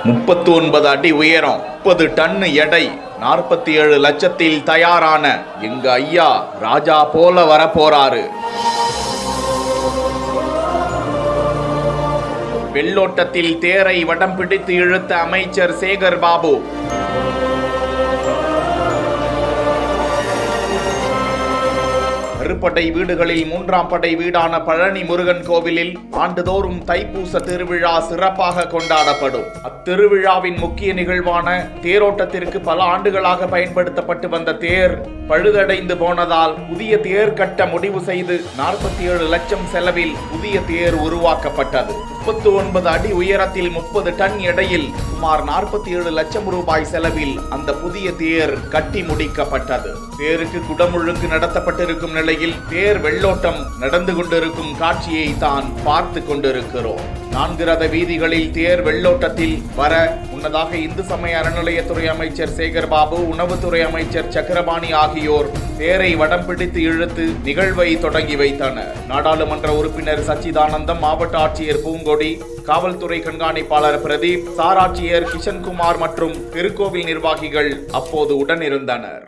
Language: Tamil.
39 அடி உயரம், 30 டன் எடை, 47 லட்சத்தில் தயாரான எங்க ஐயா ராஜா போல வரப்போறாரு. வெள்ளோட்டத்தில் தேரை வடம் பிடித்து இழுத்த அமைச்சர் சேகர் பாபு. அறுபடை வீடுகளில் 3ஆம் படை வீடான பழனி முருகன் கோவிலில் ஆண்டுதோறும் தைப்பூச திருவிழா சிறப்பாக கொண்டாடப்படும். அத்திருவிழாவின் முக்கிய நிகழ்வான தேரோட்டத்திற்கு பல ஆண்டுகளாக பயன்படுத்தப்பட்டு வந்த தேர் பழுதடைந்து போனதால் புதிய தேர் கட்ட முடிவு செய்து 47 லட்சம் செலவில் புதிய தேர் உருவாக்கப்பட்டது. 39 அடி உயரத்தில் 30 டன் எடையில் சுமார் 47 லட்சம் ரூபாய் செலவில் அந்த புதிய தேர் கட்டி முடிக்கப்பட்டது. தேருக்கு குடமுழுக்கு நடத்தப்பட்டிருக்கும் நிலையில் தேர் வெள்ளோட்டம் நடந்து கொண்டிருக்கும் காட்சியை தான் பார்த்து கொண்டிருக்கிறோம். 4 ரத வீதிகளில் தேர் வெள்ளோட்டத்தில் வர முன்னதாக இந்து சமய அறநிலையத்துறை அமைச்சர் சேகர் பாபு, உணவுத்துறை அமைச்சர் சக்கரபாணி ஆகியோர் தேரை வடம் பிடித்து இழுத்து நிகழ்வை தொடங்கி வைத்தனர். நாடாளுமன்ற உறுப்பினர் சச்சிதானந்தம், மாவட்ட ஆட்சியர் பூங்கொடி, காவல்துறை கண்காணிப்பாளர் பிரதீப், சார் ஆட்சியர் கிஷன்குமார் மற்றும் திருக்கோவில் நிர்வாகிகள் அப்போது உடனிருந்தனர்.